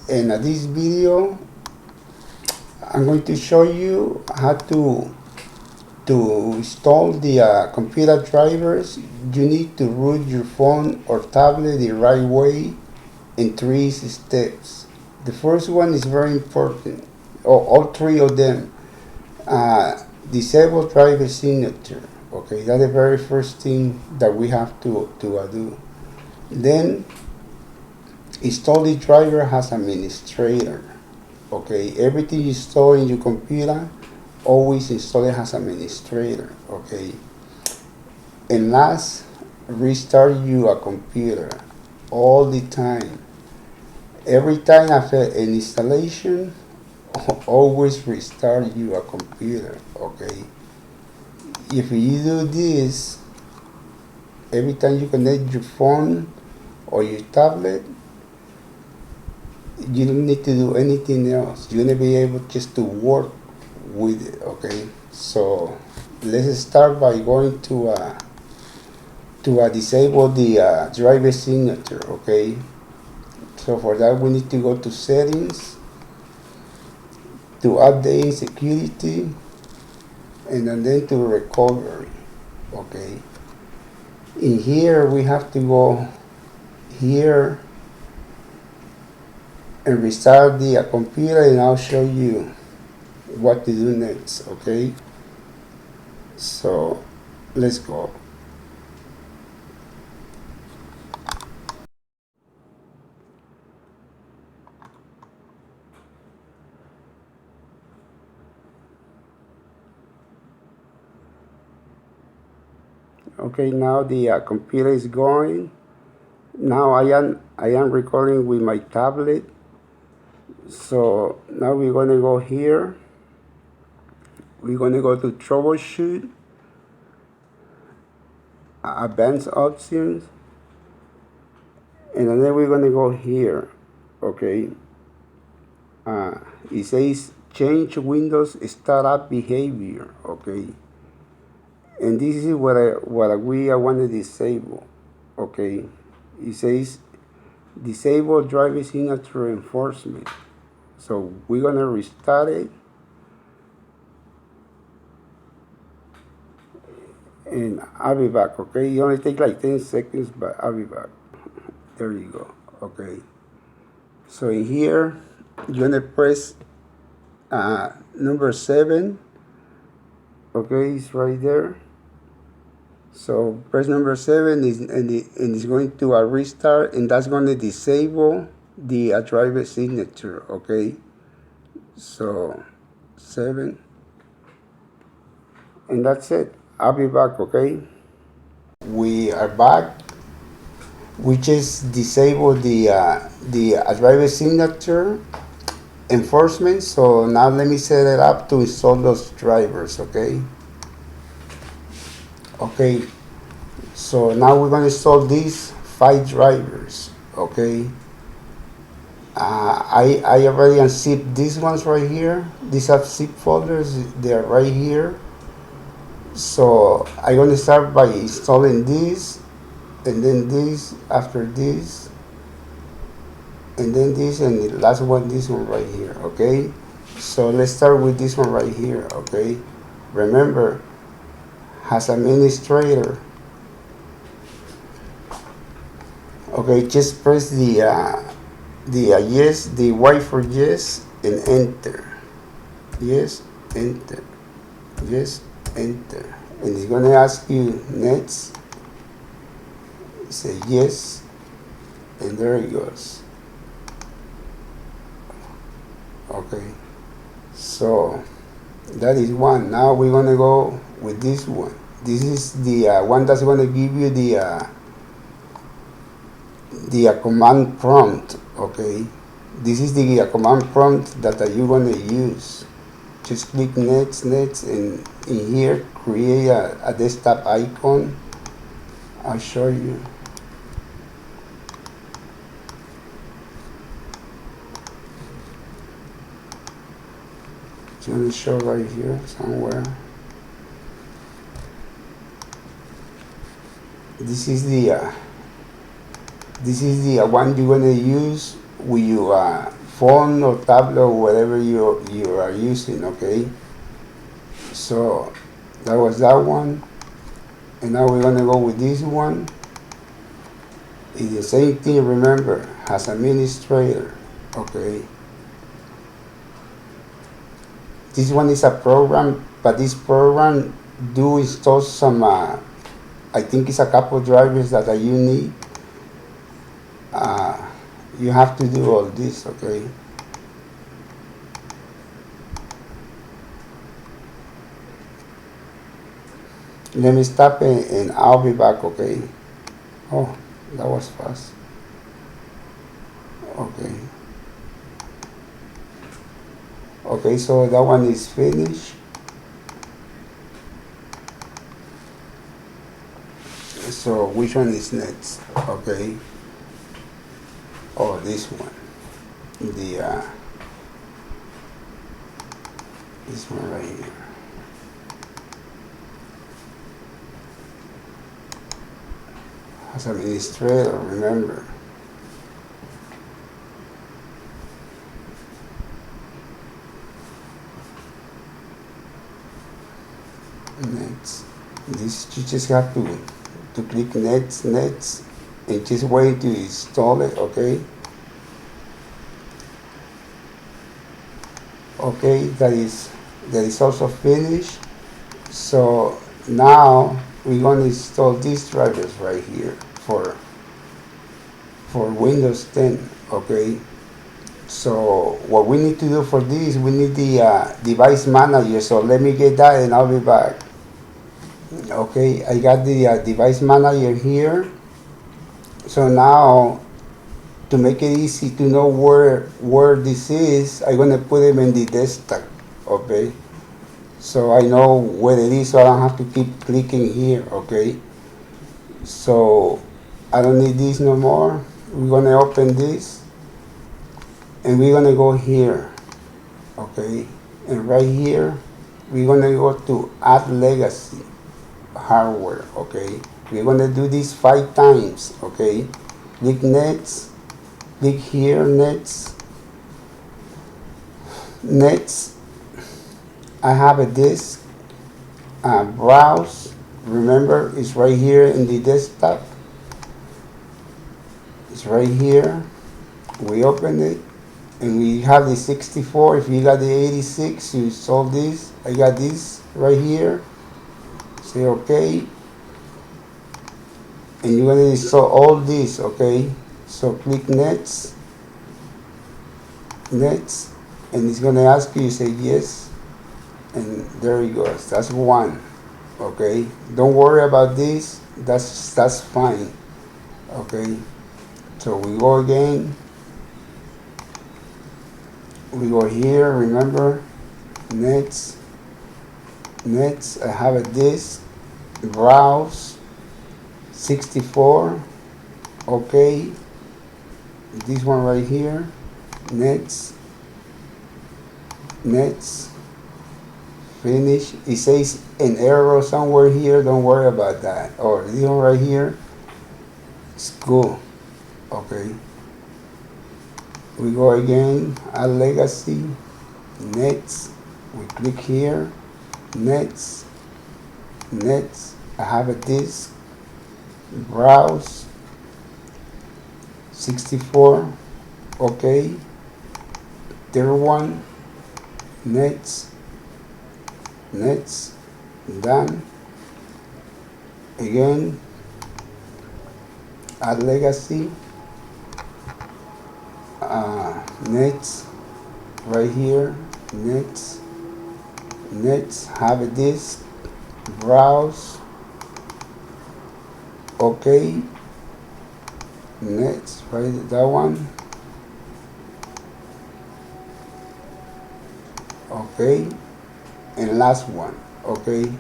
In this video, I'm going to show you how to install the computer drivers. You need to root your phone or tablet the right way in 3 steps. The first one is very important. All 3 of them. Disable driver signature. Okay, that's the very first thing that we have to do. Then install the driver as administrator. Okay, everything you install in your computer, always install it as administrator. Okay, and last, restart your computer all the time. Every time after an installation, always restart your computer. Okay, if you do this every time you connect your phone or your tablet, you don't need to do anything else. You're gonna be able just to work with it. Okay, so let's start by going to disable the driver signature. Okay, so for that we need to go to settings, to update security, and then to recovery. Okay, in here we have to go here and restart the computer, and I'll show you what to do next. Okay, so let's go. Okay, now the computer is going. Now I am recording with my tablet. So now we're going to go here. We're going to go to troubleshoot, advanced options, and then we're going to go here. Okay, it says change Windows startup behavior. Okay, and this is what we want to disable. Okay, it says disable driver signature enforcement. So we're gonna restart it, and I'll be back. Okay, it only takes like 10 seconds, but I'll be back. There you go. Okay, so in here you're gonna press number 7. Okay, it's right there. So press number 7 and it's going to restart, and that's going to disable the driver signature. Okay, so 7, and that's it. I'll be back. Okay, we are back. We just disabled the driver signature enforcement. So now let me set it up to install those drivers. Okay. Okay, so now we're going to install these 5 drivers. Okay, I already unzipped these ones right here. These are zip folders, they're right here. So I'm going to start by installing this, and then this, after this, and then this, and the last one, this one right here. Okay, so let's start with this one right here. Okay, remember, as administrator, okay, just press the yes, the Y for yes, and enter. Yes, enter. Yes, enter. And it's going to ask you next. Say yes, and there it goes. Okay, so that is one. Now we're going to go with this one. This is the one that's going to give you the command prompt. Okay, this is the command prompt that you're going to use. Just click next, and in here create a desktop icon. I'll show you. It's going to show right here somewhere. This is the one you're going to use with your phone or tablet or whatever you are using, okay? So that was that one. And now we're gonna go with this one. It's the same thing, remember, as administrator, okay? This one is a program, but this program do install some, I think it's a couple drivers that you need. You have to do all this, okay? Let me stop and I'll be back, okay? Oh, that was fast. Okay. Okay, so that one is finished. So which one is next? Okay. Oh, this one. This one right here. As administrator, remember. Next. This you just have to click next, and just wait to install it, okay? Okay, that is also finished. So now we're going to install these drivers right here for Windows 10, okay? So what we need to do for this, we need the device manager. So let me get that and I'll be back. Okay, I got the device manager here. So now, to make it easy to know where this is, I'm gonna put it in the desktop, okay? So I know where it is, so I don't have to keep clicking here, okay? So I don't need this no more. We're gonna open this, and we're gonna go here, okay? And right here, we're gonna go to Add Legacy Hardware, okay? We're gonna do this 5 times, okay? Click Next, click here, Next. Next, I have a disk, browse, remember it's right here in the desktop. It's right here. We open it, and we have the 64. If you got the 86, you solve this. I got this right here. Say okay. And you're gonna install all this, okay? So click next, next, and it's gonna ask you, say yes, and there it goes. That's one, okay? Don't worry about this. That's fine, okay? So we go again. We go here. Remember, next, next. I have a disk, browse. 64, okay, this one right here, next, next, finish. It says an error somewhere here, don't worry about that. Or this one right here, it's cool, okay. We go again, Add Legacy, next, we click here, next, next, I have a disk, browse, 64, okay, third one, next, next, done, again, Add Legacy, next, right here, next, next, have a disk, browse, okay, next, right, that one, okay, and last one, okay.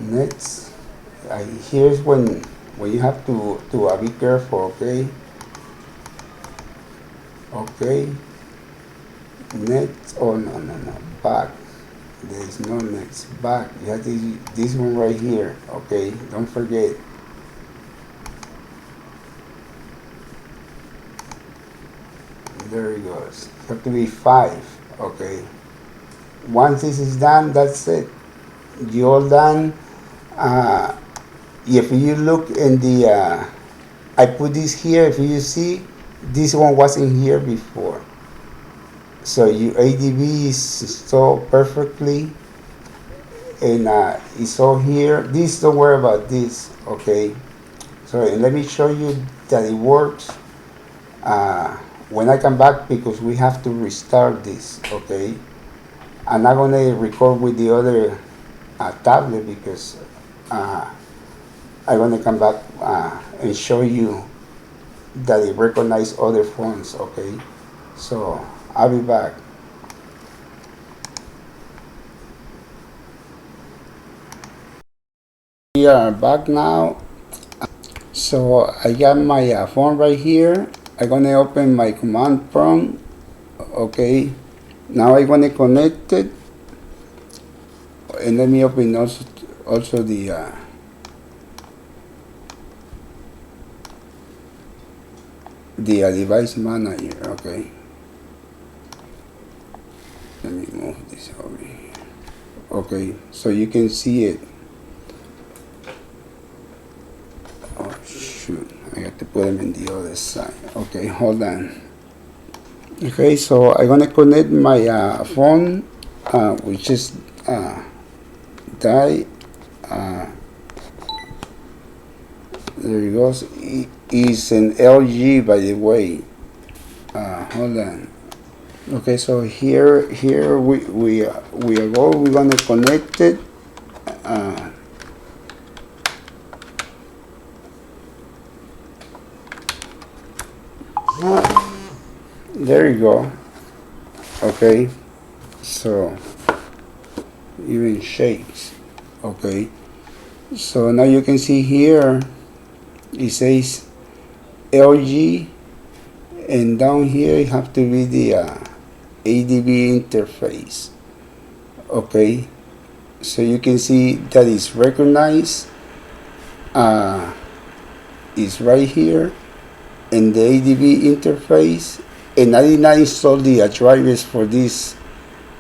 Next, here's when you have to be careful, okay. Okay. Next, oh no, back. There is no next. Back. You have this one right here. Okay. Don't forget. There it goes. It have to be 5. Okay. Once this is done, that's it. You're all done. If you look in the, I put this here. If you see, this one wasn't here before. So your ADB is installed perfectly, and it's all here. This, don't worry about this, okay? So let me show you that it works when I come back, because we have to restart this, okay? I'm not gonna record with the other tablet, because I'm gonna come back and show you that it recognizes other phones, okay? So I'll be back. We are back now. So I got my phone right here. I'm gonna open my command prompt. Okay. Now I'm gonna connect it, and let me open also the device manager. Okay. Let me move this over here. Okay, so you can see it. Oh shoot, I have to put them in the other side. Okay, hold on. Okay, so I'm gonna connect my phone, which is there it goes. It's an LG, by the way. Hold on. Okay, so here we are gonna connect it. There you go. Okay, so even shakes. Okay, so now you can see here it says LG, and down here you have to be the ADB interface. Okay, so you can see that it's recognized. It's right here in the ADB interface, and I did not install the drivers for this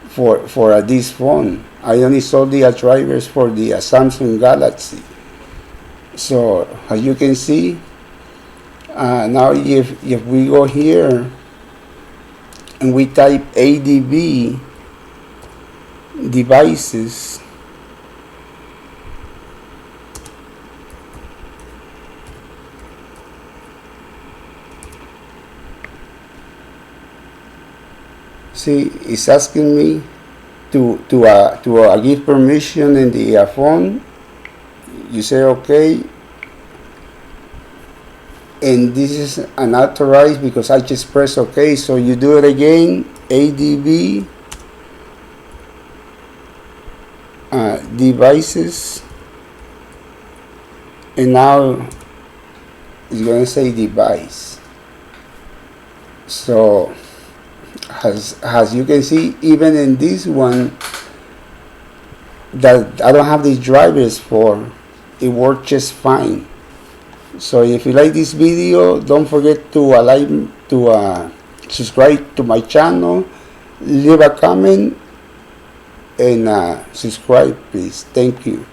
for this phone. I only installed the drivers for the Samsung Galaxy. So as you can see, now if we go here and we type ADB devices, see, it's asking me to give permission in the phone. You say okay, and this is unauthorized because I just press OK. So you do it again, ADB devices, and now it's going to say device. So as you can see, even in this one that I don't have the drivers for, it worked just fine. So if you like this video, don't forget to subscribe to my channel, leave a comment, and subscribe please. Thank you.